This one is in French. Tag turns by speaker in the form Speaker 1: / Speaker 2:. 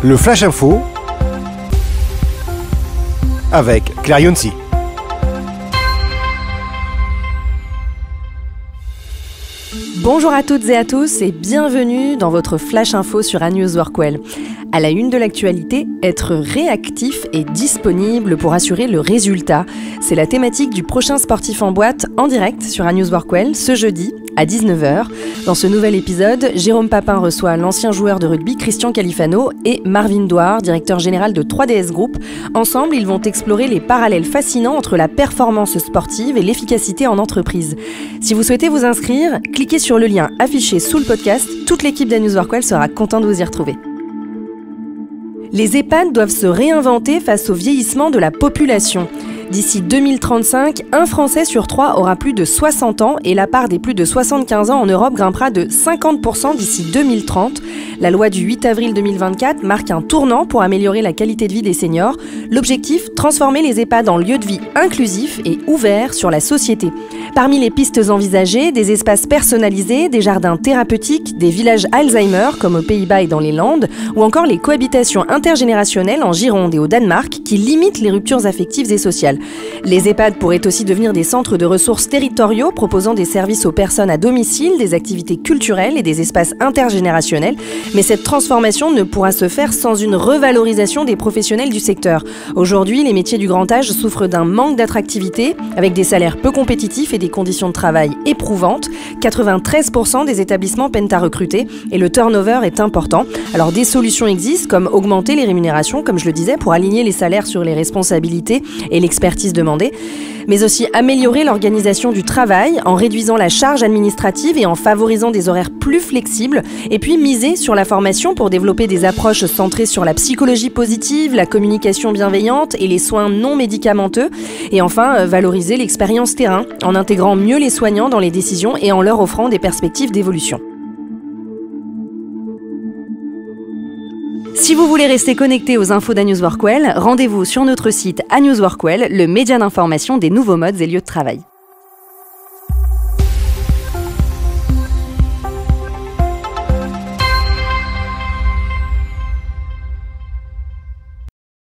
Speaker 1: Le Flash Info avec Claire Yonsi.
Speaker 2: Bonjour à toutes et à tous et bienvenue dans votre Flash Info sur ANews Workwell. À la une de l'actualité, être réactif et disponible pour assurer le résultat. C'est la thématique du prochain Sportif en boîte en direct sur ANews Workwell ce jeudi à 19h. Dans ce nouvel épisode, Jérôme Papin reçoit l'ancien joueur de rugby Christian Califano et Marvin Douar, directeur général de 3DS Group. Ensemble, ils vont explorer les parallèles fascinants entre la performance sportive et l'efficacité en entreprise. Si vous souhaitez vous inscrire, cliquez sur le lien affiché sous le podcast. Toute l'équipe d'ANews Workwell sera contente de vous y retrouver. Les EHPAD doivent se réinventer face au vieillissement de la population. D'ici 2035, un Français sur 3 aura plus de 60 ans et la part des plus de 75 ans en Europe grimpera de 50% d'ici 2030. La loi du 8 avril 2024 marque un tournant pour améliorer la qualité de vie des seniors. L'objectif, transformer les EHPAD en lieux de vie inclusifs et ouverts sur la société. Parmi les pistes envisagées, des espaces personnalisés, des jardins thérapeutiques, des villages Alzheimer comme aux Pays-Bas et dans les Landes, ou encore les cohabitations intergénérationnelles en Gironde et au Danemark qui limitent les ruptures affectives et sociales. Les EHPAD pourraient aussi devenir des centres de ressources territoriaux proposant des services aux personnes à domicile, des activités culturelles et des espaces intergénérationnels. Mais cette transformation ne pourra se faire sans une revalorisation des professionnels du secteur. Aujourd'hui, les métiers du grand âge souffrent d'un manque d'attractivité, avec des salaires peu compétitifs et des conditions de travail éprouvantes. 93% des établissements peinent à recruter et le turnover est important. Alors des solutions existent, comme augmenter les rémunérations, comme je le disais, pour aligner les salaires sur les responsabilités et l'expertise demandée, mais aussi améliorer l'organisation du travail en réduisant la charge administrative et en favorisant des horaires plus flexibles, et puis miser sur la formation pour développer des approches centrées sur la psychologie positive, la communication bienveillante et les soins non médicamenteux, et enfin valoriser l'expérience terrain en intégrant mieux les soignants dans les décisions et en leur offrant des perspectives d'évolution. Si vous voulez rester connecté aux infos d'ANews Workwell, rendez-vous sur notre site ANews Workwell, le média d'information des nouveaux modes et lieux de travail.